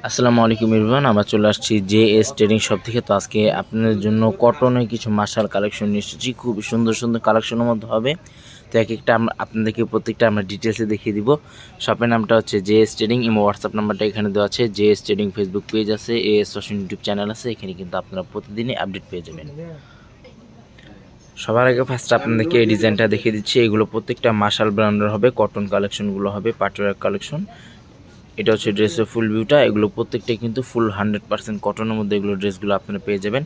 আসসালামু আলাইকুম এভরিওয়ান, আমরা চলে আসছি জেএস ট্রেডিং শপ থেকে। তো আজকে আপনাদের জন্য কটনের কিছু মার্শাল কালেকশন নিয়ে এসেছি। খুব সুন্দর সুন্দর কালেকশনের মধ্যে হবে। তো এক একটা আপনাদেরকে প্রত্যেকটা আমরা ডিটেলসে দেখিয়ে দিব। শপের নামটা হচ্ছে জেএস ট্রেডিং। ইমো হোয়াটসঅ্যাপ নাম্বারটা এখানে দেওয়া আছে। জেএস ট্রেডিং ফেসবুক পেজ আছে, এএস ফ্যাশন ইউটিউব চ্যানেল আছে। এখানে কিন্তু আপনারা প্রতিদিনই আপডেট পেয়ে যাবেন। সবার আগে ফার্স্ট আপনাদেরকে এই ডিজাইনটা দেখিয়ে দিচ্ছি। এগুলো প্রত্যেকটা মার্শাল ব্র্যান্ডের হবে, কটন কালেকশনগুলো হবে, পাটওয়ার কালেকশন। এটা হচ্ছে ড্রেসের ফুল ভিউটা। এগুলো প্রত্যেকটাই কিন্তু ফুল 100% কটনের মধ্যে এগুলো ড্রেসগুলো আপনারা পেয়ে যাবেন।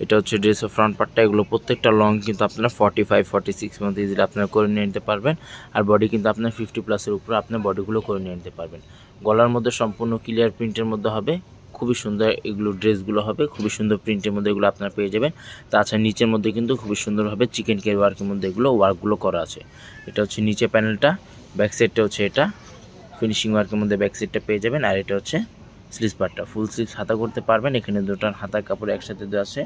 এটা হচ্ছে ড্রেসের ফ্রন্ট পার্টটা। এগুলো প্রত্যেকটা লং কিন্তু আপনারা 45-46 মধ্যে ইজিলি আপনারা করে নিয়ে নিতে পারবেন। আর বডি কিন্তু আপনার 50+ উপরে আপনার বডিগুলো করে নিয়ে নিতে পারবেন। গলার মধ্যে সম্পূর্ণ ক্লিয়ার প্রিন্টের মধ্যে হবে। খুবই সুন্দর এগুলো ড্রেসগুলো হবে, খুবই সুন্দর প্রিন্টের মধ্যে এগুলো আপনারা পেয়ে যাবেন। তাছাড়া নিচের মধ্যে কিন্তু খুবই সুন্দরভাবে চিকেন কেয়ার ওয়ার্কের মধ্যে এগুলো ওয়ার্কগুলো করা আছে। এটা হচ্ছে নিচে প্যানেলটা, ব্যাক সাইডটা হচ্ছে এটা ফিনিশিং ওয়ার্কের মধ্যে ব্যাক সাইডটা পেয়ে যাবেন। আর এটা হচ্ছে স্লিভস পার্টটা, ফুল স্লিভস হাতা করতে পারবেন। এখানে দুটার হাতার কাপড় একসাথে দেওয়া আছে।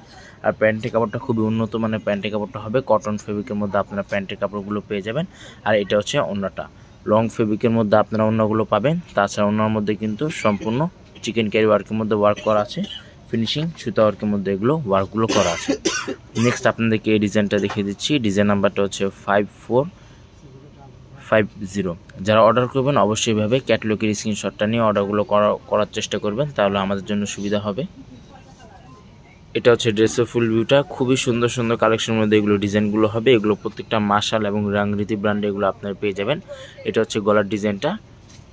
আর প্যান্টের কাপড়টা খুবই উন্নত মানের প্যান্টের কাপড়টা হবে। কটন ফেব্রিকের মধ্যে আপনারা প্যান্টের কাপড়গুলো পেয়ে যাবেন। আর এটা হচ্ছে ওড়নাটা, লং ফেব্রিকের মধ্যে আপনারা ওড়নাগুলো পাবেন। তাছাড়া ওড়নার মধ্যে কিন্তু সম্পূর্ণ চিকেন ক্যারি ওয়ার্কের মধ্যে ওয়ার্ক করা আছে। ফিনিশিং সুতা ওয়ার্কের মধ্যে এগুলো ওয়ার্কগুলো করা আছে। নেক্সট আপনাদেরকে এই ডিজাইনটা দেখিয়ে দিচ্ছি। ডিজাইন নাম্বারটা হচ্ছে 5450। যারা অর্ডার করবেন অবশ্যই ভাবে ক্যাটালগের স্ক্রিনশটটা নিয়ে অর্ডারগুলো করার চেষ্টা করবেন, তাহলে আমাদের জন্য সুবিধা হবে। এটা হচ্ছে ড্রেসের ফুল ভিউটা। খুবই সুন্দর সুন্দর কালেকশনের মধ্যে এগুলো ডিজাইনগুলো হবে। এগুলো প্রত্যেকটা মার্শাল এবং রাংরীতি ব্র্যান্ডে এগুলো আপনারা পেয়ে যাবেন। এটা হচ্ছে গলার ডিজাইনটা,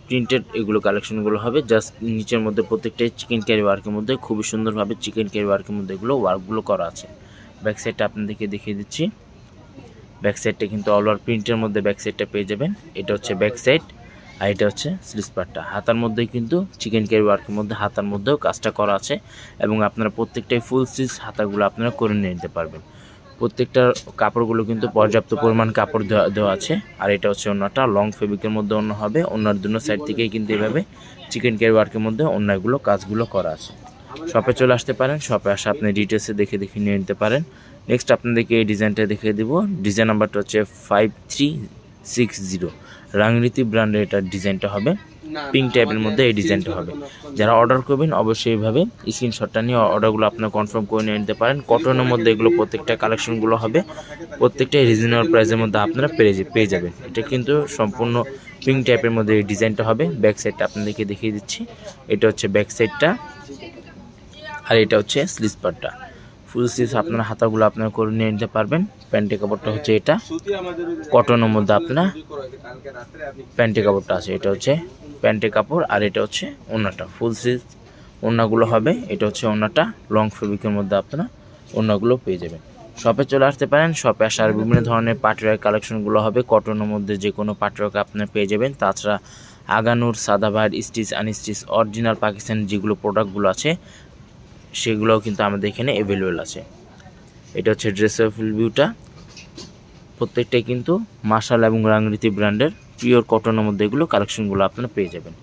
প্রিন্টেড এগুলো কালেকশনগুলো হবে। জাস্ট নিচের মধ্যে প্রত্যেকটাই চিকেন ক্যারি ওয়ার্কের মধ্যে খুবই সুন্দরভাবে চিকেন ক্যারি ওয়ার্কের মধ্যে এগুলো ওয়ার্কগুলো করা আছে। ব্যাক সাইডটা আপনাদেরকে দেখিয়ে দিচ্ছি। ব্যাক সাইডটা কিন্তু অল ওভার প্রিন্টের মধ্যে ব্যাক সাইডটা পেয়ে যাবেন। এটা হচ্ছে ব্যাক সাইড। আর এটা হচ্ছে স্লিভস পার্টটা। হাতার মধ্যেই কিন্তু চিকেন ক্যারি ওয়ার্কের মধ্যে হাতার মধ্যেও কাজটা করা আছে। এবং আপনারা প্রত্যেকটাই ফুল স্লিভস হাতাগুলো আপনারা করে নিয়ে নিতে পারবেন। প্রত্যেকটা কাপড়গুলো কিন্তু পর্যাপ্ত পরিমাণ কাপড় দেওয়া আছে। আর এটা হচ্ছে ওড়নাটা, লং ফেব্রিকের মধ্যে ওড়না হবে। ওড়নার দুনো সাইড থেকেই কিন্তু এভাবে চিকেন ক্যারি ওয়ার্কের মধ্যে ওড়নাগুলো কাজগুলো করা আছে। শপে চলে আসতে পারেন, শপে আসে আপনি ডিটেলসে দেখে নিয়ে নিতে পারেন। নেক্সট আপনাদেরকে এই ডিজাইনটা দেখিয়ে দিব। ডিজাইন নাম্বারটা হচ্ছে 5360। রাংরীতি ব্র্যান্ডের এটা ডিজাইনটা হবে। পিঙ্ক টাইপের মধ্যে এই ডিজাইনটা হবে। যারা অর্ডার করবেন অবশ্যই এইভাবে স্ক্রিনশটটা নিয়ে অর্ডারগুলো আপনারা কনফার্ম করে নিয়ে নিতে পারেন। কটনের মধ্যে এগুলো প্রত্যেকটা কালেকশনগুলো হবে। প্রত্যেকটাই রিজনেবল প্রাইসের মধ্যে আপনারা পেয়ে যাবেন। এটা কিন্তু সম্পূর্ণ পিঙ্ক টাইপের মধ্যে এই ডিজাইনটা হবে। ব্যাক সাইডটা আপনাদেরকে দেখিয়ে দিচ্ছি। এটা হচ্ছে ব্যাক সাইডটা। আর এটা হচ্ছে স্লিভস পার্টটা। ফুল স্লিভস আপনার হাতাগুলো আপনারা করে নিয়ে নিতে পারবেন। প্যান্টের কাপড়টা হচ্ছে এটা, কটনের মধ্যে আপনার প্যান্টের কাপড়টা আছে। এটা হচ্ছে প্যান্টের কাপড়। আর এটা হচ্ছে ওড়নাটা, ফুল স্লিভস ওড়নাগুলো হবে। এটা হচ্ছে ওড়নাটা, লং ফেব্রিকের মধ্যে আপনারা ওড়নাগুলো পেয়ে যাবেন। শপে চলে আসতে পারেন। শপে আসার বিভিন্ন ধরনের পাটওয়ার কালেকশনগুলো হবে। কটনের মধ্যে যে কোনো পাটওয়ার্ক আপনারা পেয়ে যাবেন। তাছাড়া Aganoor, Sadabahar, stitch, unstitch, original Pakistani যেগুলো প্রোডাক্টগুলো আছে সেগুলোও কিন্তু আমাদের এখানে অ্যাভেলেবেল আছে। এটা হচ্ছে ড্রেসের ফুল ভিউটা। প্রত্যেকটাই কিন্তু মার্শাল এবং রাংরীতি ব্র্যান্ডের পিওর কটনের মধ্যে এগুলো কালেকশনগুলো আপনারা পেয়ে যাবেন।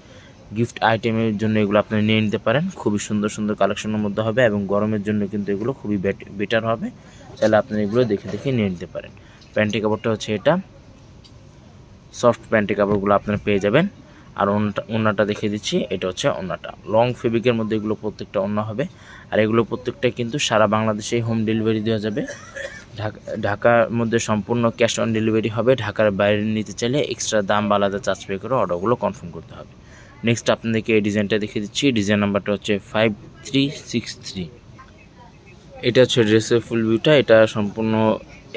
গিফট আইটেমের জন্য এগুলো আপনারা নিয়ে নিতে পারেন। খুবই সুন্দর সুন্দর কালেকশনের মধ্যে হবে এবং গরমের জন্য কিন্তু এগুলো খুবই বেটার হবে। তাহলে আপনারা এগুলো দেখে নিয়ে নিতে পারেন। প্যান্টের কাপড়টা হচ্ছে এটা, সফট প্যান্টের কাপড়গুলো আপনারা পেয়ে যাবেন। আর ওড়নাটা দেখিয়ে দিচ্ছি। এটা হচ্ছে ওড়নাটা, লং ফেব্রিকের মধ্যে এগুলো প্রত্যেকটা ওড়না হবে। আর এগুলো প্রত্যেকটা কিন্তু সারা বাংলাদেশে হোম ডেলিভারি দেওয়া যাবে। ঢাকার মধ্যে সম্পূর্ণ ক্যাশ অন ডেলিভারি হবে। ঢাকার বাইরে নিতে চাইলে এক্সট্রা দাম বা আলাদা চার্জ পে করে অর্ডারগুলো কনফার্ম করতে হবে। নেক্সট আপনাদেরকে এই ডিজাইনটা দেখিয়ে দিচ্ছি। ডিজাইন নাম্বারটা হচ্ছে 5363। এটা হচ্ছে ড্রেসের ফুল ভিউটা। এটা সম্পূর্ণ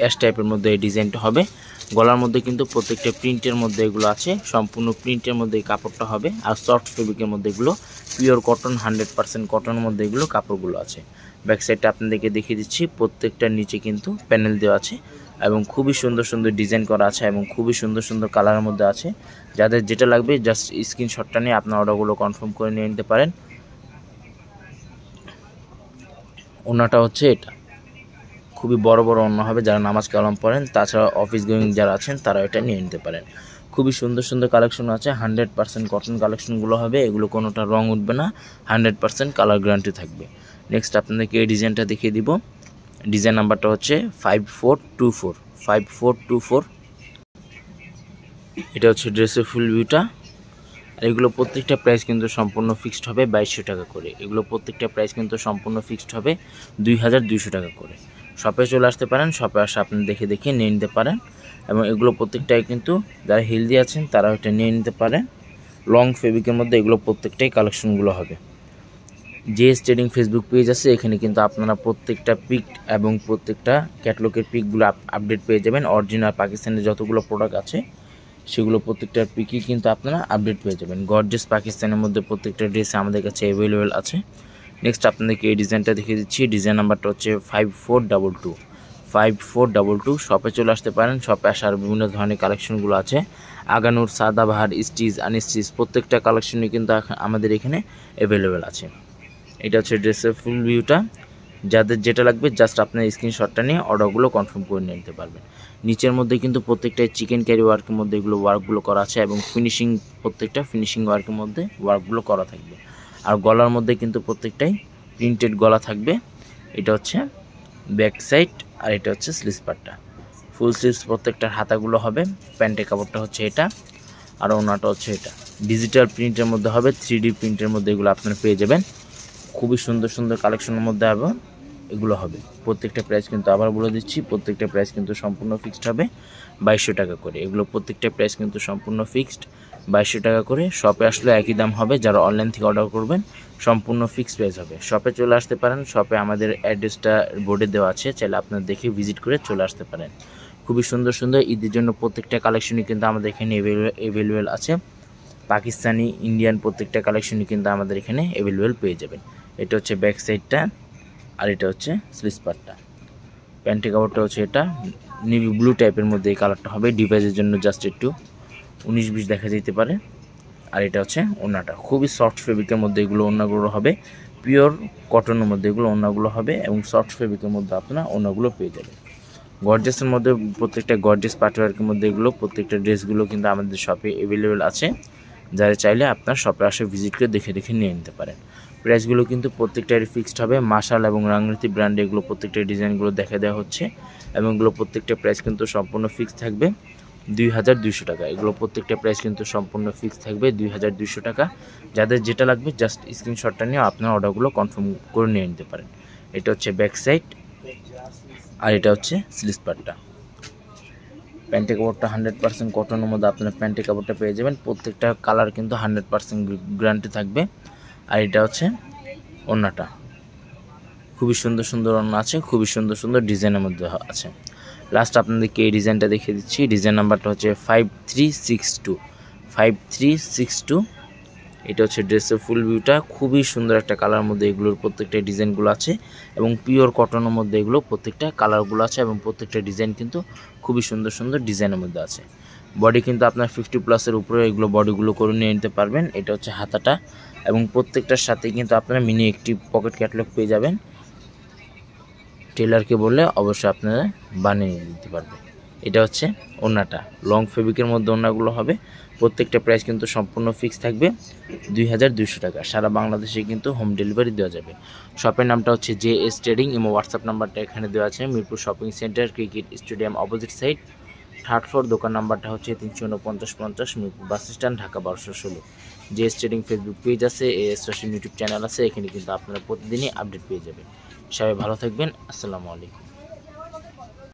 অ্যাশ টাইপের মধ্যে এই ডিজাইনটা হবে। গলার মধ্যে কিন্তু প্রত্যেকটা প্রিন্টের মধ্যে এগুলো আছে। সম্পূর্ণ প্রিন্টের মধ্যে এই কাপড়টা হবে। আর সফট ফেব্রিকের মধ্যে এগুলো পিওর কটন, 100% কটনের মধ্যে এগুলো কাপড়গুলো আছে। ব্যাক সাইডটা আপনাদেরকে দেখিয়ে দিচ্ছি। প্রত্যেকটার নিচে কিন্তু প্যানেল দেওয়া আছে এবং খুবই সুন্দর সুন্দর ডিজাইন করা আছে এবং খুবই সুন্দর সুন্দর কালারের মধ্যে আছে। যাদের যেটা লাগবে জাস্ট স্ক্রিনশটটা নিয়ে আপনার অর্ডারগুলো কনফার্ম করে নিয়ে নিতে পারেন। ওড়নাটা হচ্ছে এটা, খুবই বড় বড় ওড়না হবে যারা নামাজ কালাম পড়েন। তাছাড়া অফিস গোয়িং যারা আছেন তারা এটা নিয়ে নিতে পারেন। খুবই সুন্দর সুন্দর কালেকশন আছে। 100% কটন কালেকশনগুলো হবে। এগুলো কোনোটা রং উঠবে না, 100% কালার গ্যারান্টি থাকবে। নেক্সট আপনাদেরকে এই ডিজাইনটা দেখিয়ে দিব। ডিজাইন নাম্বারটা হচ্ছে 5424। এটা হচ্ছে ড্রেসের ফুল ভিউটা। আর এগুলো প্রত্যেকটা প্রাইস কিন্তু সম্পূর্ণ ফিক্সড হবে 2200 টাকা করে। এগুলো প্রত্যেকটা প্রাইস কিন্তু সম্পূর্ণ ফিক্সড হবে 2200 টাকা করে। শপে চলে আসতে পারেন, শপে আসে আপনি দেখে দেখে নিয়ে নিতে পারেন এবং এগুলো প্রত্যেকটাই কিন্তু যারা হেলদি আছেন তারা এটা নিয়ে নিতে পারেন। লং ফেব্রিকের মধ্যে এগুলো প্রত্যেকটাই কালেকশনগুলো হবে। জেএস ট্রেডিং ফেসবুক পেজ আছে, এখানে কিন্তু আপনারা প্রত্যেকটা পিক এবং প্রত্যেকটা ক্যাটালগের পিকগুলো আপডেট পেয়ে যাবেন। অরিজিনাল পাকিস্তানের যতগুলো প্রোডাক্ট আছে সেগুলো প্রত্যেকটার পিকই কিন্তু আপনারা আপডেট পেয়ে যাবেন। গর্জিয়াস পাকিস্তানের মধ্যে প্রত্যেকটা ড্রেস আমাদের কাছে অ্যাভেলেবেল আছে। নেক্সট আপনাদেরকে এই ডিজাইনটা দেখিয়ে দিচ্ছি। ডিজাইন নাম্বারটা হচ্ছে 5422। শপে চলে আসতে পারেন, শপে আসার বিভিন্ন ধরনের কালেকশনগুলো আছে। আগানুর, সাদাবাহার, স্টিচ, আনস্টিচ প্রত্যেকটা কালেকশনই কিন্তু আমাদের এখানে অ্যাভেলেবেল আছে। এটা হচ্ছে ড্রেসের ফুল ভিউটা। যাদের যেটা লাগবে জাস্ট আপনার স্ক্রিনশটটা নিয়ে অর্ডারগুলো কনফার্ম করে নিতে পারবেন। নিচের মধ্যে কিন্তু প্রত্যেকটাই চিকেন ক্যারি ওয়ার্কের মধ্যে এগুলো ওয়ার্কগুলো করা আছে এবং প্রত্যেকটা ফিনিশিং ওয়ার্কের মধ্যে ওয়ার্কগুলো করা থাকবে। আর গলার মধ্যে কিন্তু প্রত্যেকটাই প্রিন্টেড গলা থাকবে। এটা হচ্ছে ব্যাক সাইড আর এটা হচ্ছে স্লিভস পার্টটা। ফুল স্লিভস প্রত্যেকটার হাতাগুলো হবে। প্যান্টের কাপড়টা হচ্ছে এটা আর ওনাটা হচ্ছে এটা। ডিজিটাল প্রিন্টের মধ্যে হবে, 3D প্রিন্টের মধ্যে এগুলো আপনারা পেয়ে যাবেন। খুবই সুন্দর সুন্দর কালেকশনের মধ্যে আবার এগুলো হবে। প্রত্যেকটা প্রাইস কিন্তু আবার বলে দিচ্ছি, প্রত্যেকটা প্রাইস কিন্তু সম্পূর্ণ ফিক্সড হবে 2200 টাকা করে। এগুলো প্রত্যেকটা প্রাইস কিন্তু সম্পূর্ণ ফিক্সড 2200 টাকা করে। শপে আসলে একই দাম হবে, যারা অনলাইন থেকে অর্ডার করবেন সম্পূর্ণ ফিক্সড প্রাইস হবে। শপে চলে আসতে পারেন, শপে আমাদের অ্যাড্রেসটা বোর্ডে দেওয়া আছে, চাইলে আপনারা দেখে ভিজিট করে চলে আসতে পারেন। খুবই সুন্দর সুন্দর ঈদের জন্য প্রত্যেকটা কালেকশনই কিন্তু আমাদের এখানে অ্যাভেলেবেল আছে। পাকিস্তানি, ইন্ডিয়ান প্রত্যেকটা কালেকশনই কিন্তু আমাদের এখানে অ্যাভেলেবেল পেয়ে যাবেন। এটা হচ্ছে ব্যাক সাইডটা আর এটা হচ্ছে স্লিভস পার্টটা। প্যান্টের কাপড়টা হচ্ছে এটা নেভি ব্লু টাইপের মধ্যে এই কালারটা হবে। ডিভাইসের জন্য জাস্ট একটু 19-20 দেখা যেতে পারে। আর এটা হচ্ছে ওড়নাটা, খুবই সফট ফেব্রিকের মধ্যে এগুলো ওড়নাগুলো হবে। পিওর কটনের মধ্যে এগুলো ওড়নাগুলো হবে এবং সফট ফেব্রিকের মধ্যে আপনারা ওড়নাগুলো পেয়ে যাবেন। গর্জিয়াসের মধ্যে প্রত্যেকটা গর্জিয়াস পার্টওয়ার্কের মধ্যে এগুলো প্রত্যেকটা ড্রেসগুলো কিন্তু আমাদের শপে অ্যাভেলেবেল আছে। যারা চাইলে আপনার শপে আসে ভিজিট করে দেখে দেখে নিয়ে নিতে পারেন। প্রাইসগুলো কিন্তু প্রত্যেকটারই ফিক্সড হবে। মাশাল এবং রাঙ্গিতি ব্র্যান্ডে এগুলো প্রত্যেকটা ডিজাইনগুলো দেখা দেওয়া হচ্ছে এবং এগুলো প্রত্যেকটা প্রাইস কিন্তু সম্পূর্ণ ফিক্সড থাকবে 2200 টাকা। এগুলো প্রত্যেকটা প্রাইস কিন্তু সম্পূর্ণ ফিক্সড থাকবে 2200 টাকা। যাদের যেটা লাগবে জাস্ট স্ক্রিনশটটা নিয়ে আপনার অর্ডারগুলো কনফার্ম করে নিয়ে নিতে পারেন। এটা হচ্ছে ব্যাক সাইড আর এটা হচ্ছে স্লিভস পার্টটা। প্যান্টের কাপড়টা 100% কটনের মধ্যে আপনারা প্যান্টের কাপড়টা পেয়ে যাবেন। প্রত্যেকটা কালার কিন্তু 100% গ্যারান্টি থাকবে। আর এটা হচ্ছে ওড়নাটা, খুবই সুন্দর সুন্দর ওড়না আছে, খুবই সুন্দর সুন্দর ডিজাইনের মধ্যে আছে। লাস্ট আপনাদেরকে এই ডিজাইনটা দেখিয়ে দিচ্ছি। ডিজাইন নাম্বারটা হচ্ছে 5362। এটা হচ্ছে ড্রেসের ফুল ভিউটা। খুবই সুন্দর একটা কালার মধ্যে এগুলোর প্রত্যেকটা ডিজাইনগুলো আছে এবং পিওর কটনের মধ্যে এগুলো প্রত্যেকটা কালারগুলো আছে এবং প্রত্যেকটা ডিজাইন কিন্তু খুবই সুন্দর সুন্দর ডিজাইনের মধ্যে আছে। বডি কিন্তু আপনার 50+ উপরে এগুলো বডিগুলো করে নিয়ে নিতে পারবেন। এটা হচ্ছে হাতাটা এবং প্রত্যেকটার সাথে কিন্তু আপনারা মিনি একটি পকেট ক্যাটালগ পেয়ে যাবেন। টেলারকে বললে অবশ্যই আপনারা বানিয়ে দিতে পারবে। এটা হচ্ছে ওড়নাটা, লং ফেব্রিকের মধ্যে ওড়নাগুলো হবে। প্রত্যেকটা প্রাইস কিন্তু সম্পূর্ণ ফিক্স থাকবে 2200 টাকা। সারা বাংলাদেশে কিন্তু হোম ডেলিভারি দেওয়া যাবে। শপের নামটা হচ্ছে জেএস ট্রেডিং এবং হোয়াটসঅ্যাপ নাম্বারটা এখানে দেওয়া আছে। Mirpur shopping centre, cricket stadium opposite side, 3rd floor. দোকান নাম্বারটা হচ্ছে 34950 Mirpur bus stand, Dhaka 1216। JS trading Facebook page আছে, এএস রশিদ ইউটিউব চ্যানেল আছে। এখানে কিন্তু আপনারা প্রতিদিনই আপডেট পেয়ে যাবেন। সবাই ভালো থাকবেন। আসসালামু আলাইকুম।